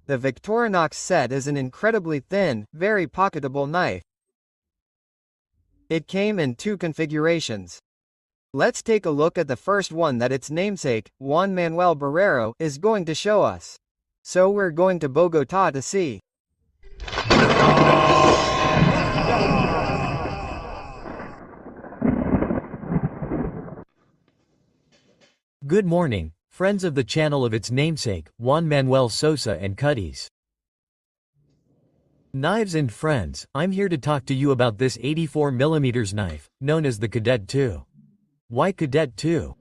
The Victorinox set is an incredibly thin, very pocketable knife. It came in two configurations. Let's take a look at the first one that its namesake, Juan Manuel Barrero, is going to show us. So we're going to Bogota to see. Good morning, friends of the channel of its namesake, Juan Manuel Sosa and Licudis. Knives and friends, I'm here to talk to you about this 84mm knife, known as the Cadet II. Why Cadet II?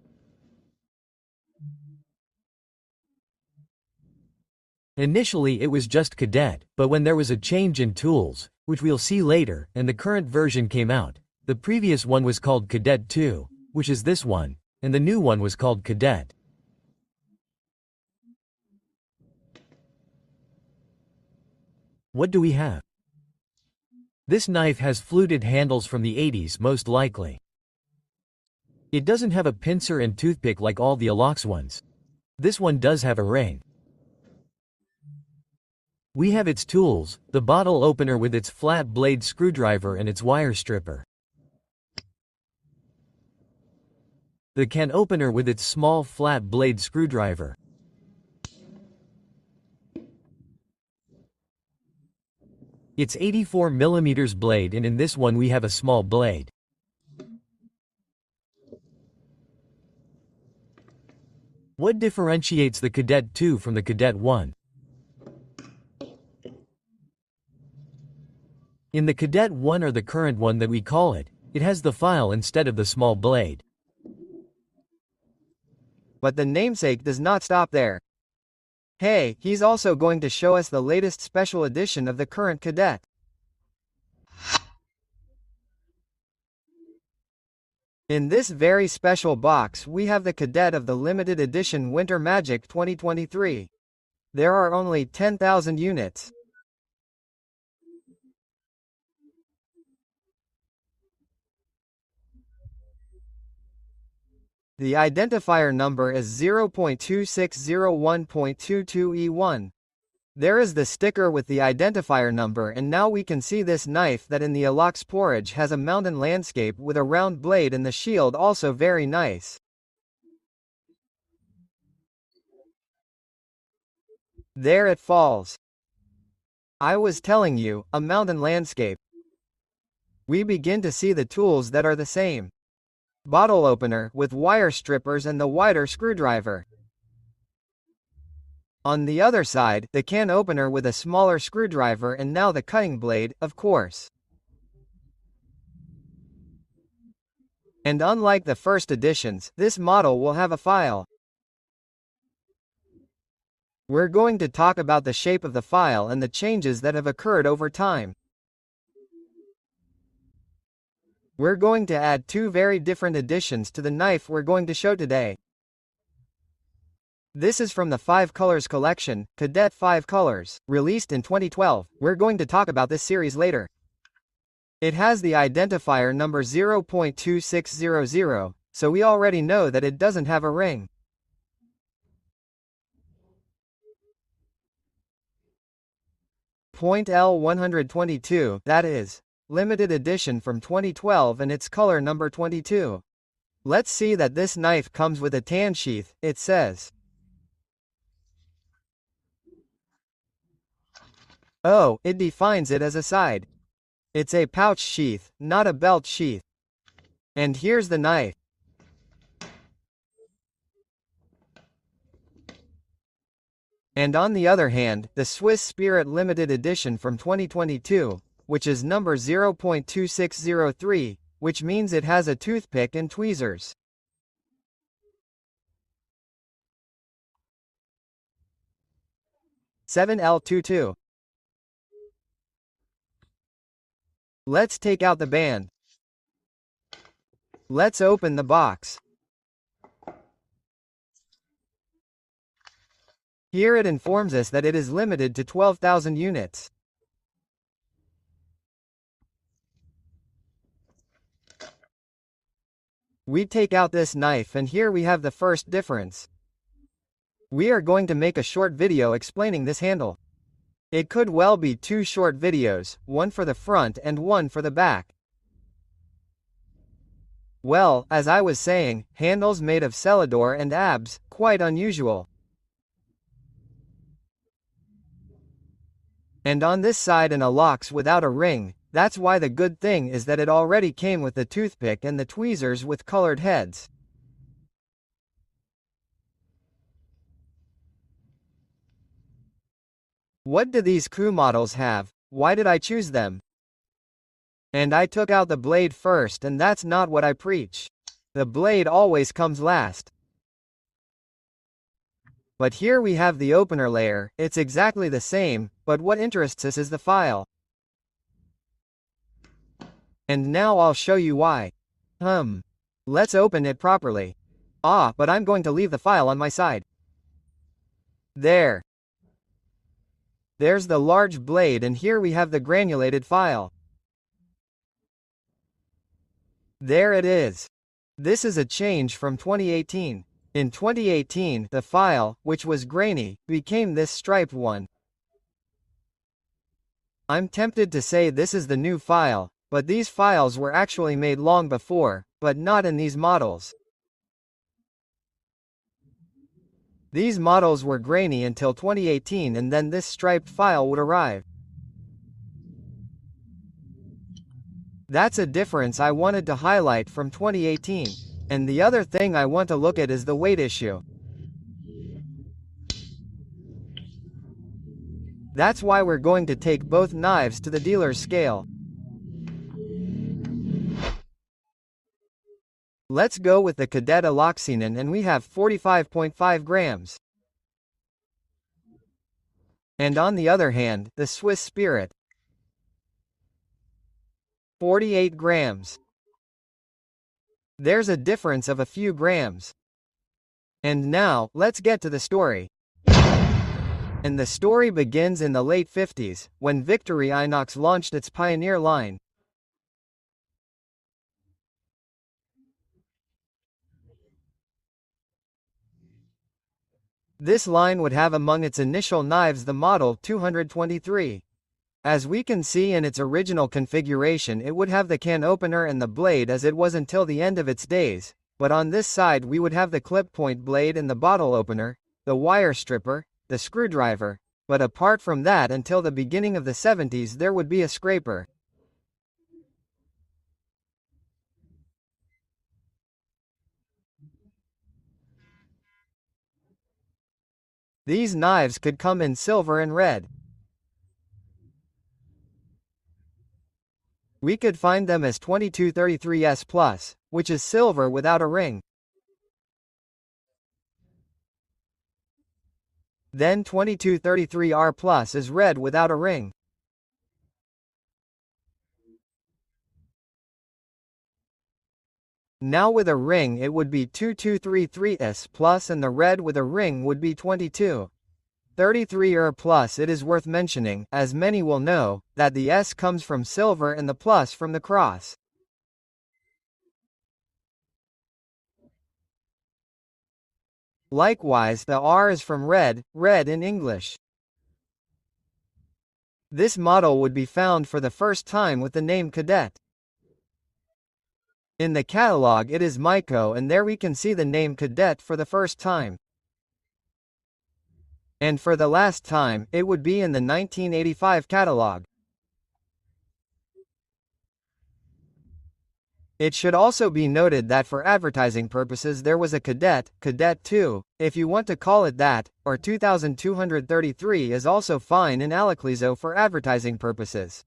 Initially it was just Cadet, but when there was a change in tools, which we'll see later, and the current version came out, the previous one was called Cadet II, which is this one, and the new one was called Cadet. What do we have? This knife has fluted handles from the 80s most likely. It doesn't have a pincer and toothpick like all the Alox ones. This one does have a ring. We have its tools, the bottle opener with its flat blade screwdriver and its wire stripper. The can opener with its small flat blade screwdriver. It's 84mm blade, and in this one we have a small blade. What differentiates the Cadet II from the Cadet I? In the Cadet I, or the current one that we call it, it has the file instead of the small blade. But the namesake does not stop there. Hey, he's also going to show us the latest special edition of the current Cadet. In this very special box we have the Cadet of the limited edition Winter Magic 2023. There are only 10,000 units. The identifier number is 0.2601.22E1. There is the sticker with the identifier number, and now we can see this knife that in the Alox porridge has a mountain landscape with a round blade, and the shield also very nice. There it falls. I was telling you, a mountain landscape. We begin to see the tools that are the same. Bottle opener with wire strippers and the wider screwdriver. On the other side, the can opener with a smaller screwdriver, and now the cutting blade, of course. And unlike the first editions, this model will have a file. We're going to talk about the shape of the file and the changes that have occurred over time. We're going to add two very different additions to the knife we're going to show today. This is from the 5 Colors collection, Cadet 5 Colors, released in 2012. We're going to talk about this series later. It has the identifier number 0.2600, so we already know that it doesn't have a ring. Point L122, that is. Limited edition from 2012, and its color number 22. Let's see that this knife comes with a tan sheath, it says. Oh, it defines it as a side. It's a pouch sheath, not a belt sheath. And here's the knife. And on the other hand, the Swiss Spirit Limited Edition from 2022, which is number 0.2603, which means it has a toothpick and tweezers. (7L22). Let's take out the band. Let's open the box. Here it informs us that it is limited to 12,000 units. We take out this knife, and here we have the first difference. We are going to make a short video explaining this handle. It could well be two short videos, one for the front and one for the back. Well, as I was saying, handles made of Celador and ABS, quite unusual. And on this side a locks without a ring. That's why the good thing is that it already came with the toothpick and the tweezers with colored heads. What do these crew models have? Why did I choose them? And I took out the blade first, and that's not what I preach. The blade always comes last. But here we have the opener layer. It's exactly the same, but what interests us is the file. And now I'll show you why. Let's open it properly. But I'm going to leave the file on my side. There. There's the large blade, and here we have the granulated file. There it is. This is a change from 2018. In 2018, the file, which was grainy, became this striped one. I'm tempted to say this is the new file, but these files were actually made long before, but not in these models. These models were grainy until 2018, and then this striped file would arrive. That's a difference I wanted to highlight from 2018. And the other thing I want to look at is the weight issue. That's why we're going to take both knives to the dealer's scale. Let's go with the Cadet Aloxinen, and we have 45.5 grams. And on the other hand, the Swiss Spirit, 48 grams. There's a difference of a few grams. And now, let's get to the story. And the story begins in the late 50s, when Victorinox launched its Pioneer line. This line would have among its initial knives the Model 223. As we can see in its original configuration, it would have the can opener and the blade as it was until the end of its days, but on this side we would have the clip point blade and the bottle opener, the wire stripper, the screwdriver, but apart from that until the beginning of the 70s there would be a scraper. These knives could come in silver and red. We could find them as 2233S Plus, which is silver without a ring. Then 2233R Plus is red without a ring. Now with a ring it would be 2233S Plus, and the red with a ring would be 2233R Plus. It is worth mentioning, as many will know, that the S comes from silver and the plus from the cross. Likewise, the R is from red in English. This model would be found for the first time with the name Cadet. In the catalog it is Myco, and there we can see the name Cadet for the first time. And for the last time, it would be in the 1985 catalog. It should also be noted that for advertising purposes there was a Cadet II, if you want to call it that, or 2233 is also fine in Alicliso for advertising purposes.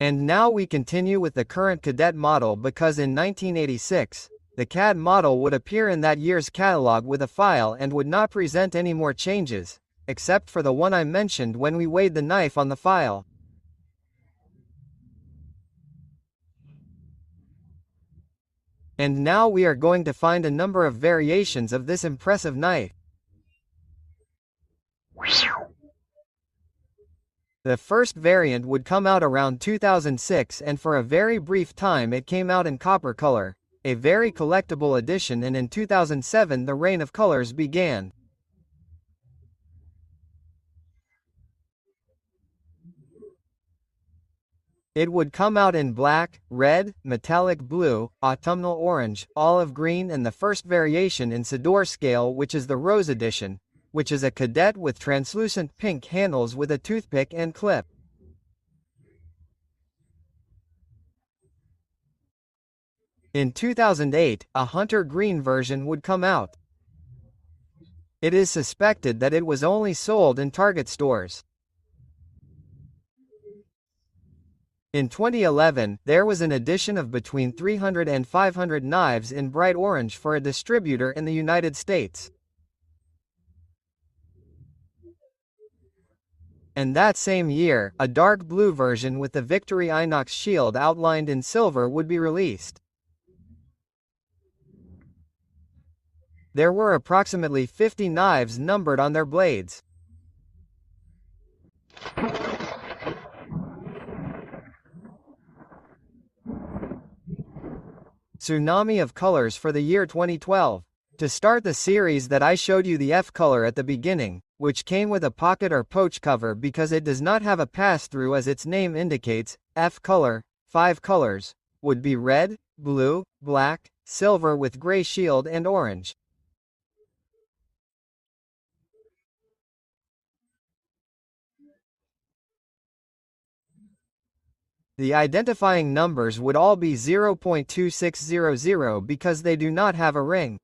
And now we continue with the current Cadet model, because in 1986, the CAD model would appear in that year's catalog with a file and would not present any more changes, except for the one I mentioned when we weighed the knife on the file. And now we are going to find a number of variations of this impressive knife. The first variant would come out around 2006, and for a very brief time it came out in copper color, a very collectible edition, and in 2007 the reign of colors began. It would come out in black, red, metallic blue, autumnal orange, olive green, and the first variation in Sidor scale, which is the Rose edition, which is a cadet with translucent pink handles with a toothpick and clip. In 2008, a hunter green version would come out. It is suspected that it was only sold in Target stores. In 2011, there was an edition of between 300 and 500 knives in bright orange for a distributor in the United States. And that same year, a dark blue version with the Victorinox shield outlined in silver would be released. There were approximately 50 knives numbered on their blades. Tsunami of colors for the year 2012. To start the series that I showed you the F color at the beginning, which came with a pocket or pouch cover because it does not have a pass-through as its name indicates, F color, 5 colors, would be red, blue, black, silver with gray shield and orange. The identifying numbers would all be 0.2600 because they do not have a ring.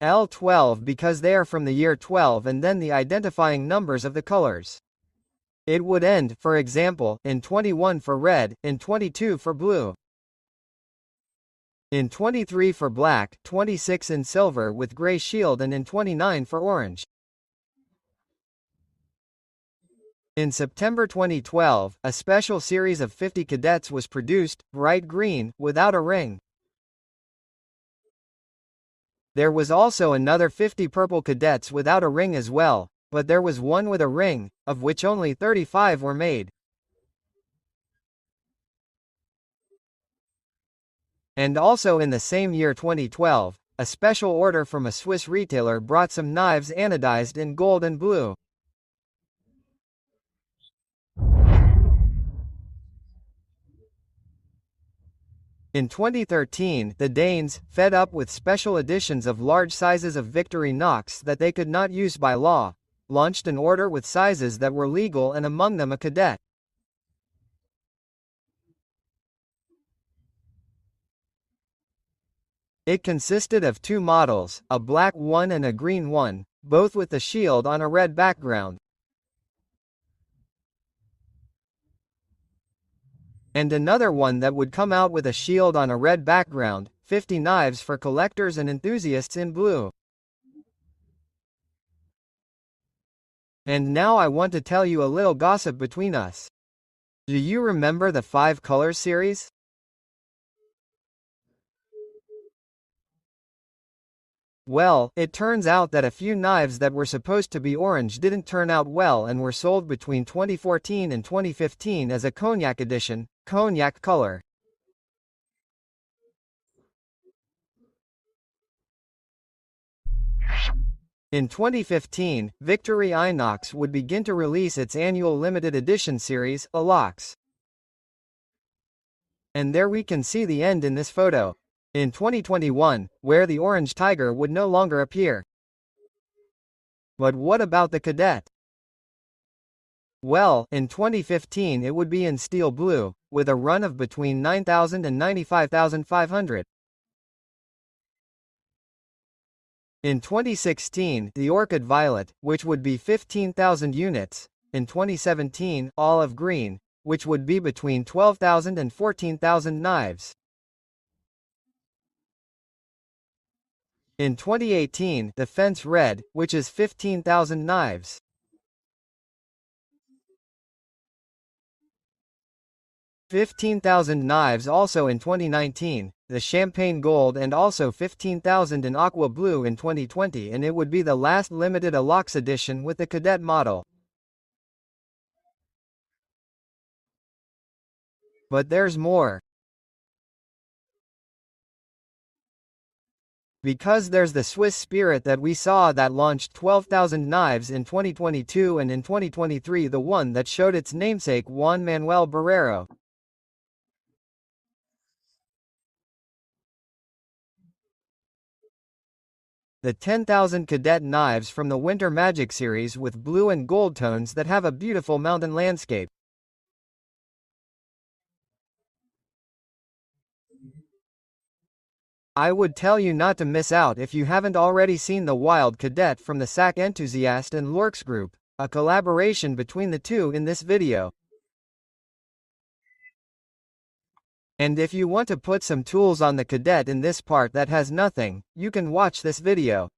L12 because they are from the year 12, and then the identifying numbers of the colors. It would end, for example, in 21 for red, in 22 for blue, in 23 for black, 26 in silver with gray shield, and in 29 for orange. In September 2012, a special series of 50 cadets was produced, bright green, without a ring. There was also another 50 purple cadets without a ring as well, but there was one with a ring, of which only 35 were made. And also in the same year 2012, a special order from a Swiss retailer brought some knives anodized in gold and blue. In 2013, the Danes, fed up with special editions of large sizes of Victorinox that they could not use by law, launched an order with sizes that were legal, and among them a cadet. It consisted of 2 models, a black one and a green one, both with the shield on a red background. And another one that would come out with a shield on a red background, 50 knives for collectors and enthusiasts in blue. And now I want to tell you a little gossip between us. Do you remember the 5 Colors series? Well, it turns out that a few knives that were supposed to be orange didn't turn out well and were sold between 2014 and 2015 as a cognac edition, cognac color. In 2015, Victorinox would begin to release its annual limited edition series, Alox. And there we can see the end in this photo. In 2021, where the orange tiger would no longer appear. But what about the Cadet? Well, in 2015 it would be in steel blue, with a run of between 9,000 and 95,500. In 2016, the Orchid Violet, which would be 15,000 units. In 2017, Olive Green, which would be between 12,000 and 14,000 knives. In 2018, the Fence Red, which is 15,000 knives. $15,000 knives also in 2019, the Champagne Gold, and also 15,000 in Aqua Blue in 2020, and it would be the last limited Alox edition with the Cadet model. But there's more. Because there's the Swiss Spirit that we saw that launched 12,000 knives in 2022 and in 2023 the one that showed its namesake Juan Manuel Barrero. The 10,000 Cadet knives from the Winter Magic series with blue and gold tones that have a beautiful mountain landscape. I would tell you not to miss out if you haven't already seen the Wild Cadet from the Sac Enthusiast and Lorx group, a collaboration between the two in this video. And if you want to put some tools on the Cadet in this part that has nothing, you can watch this video.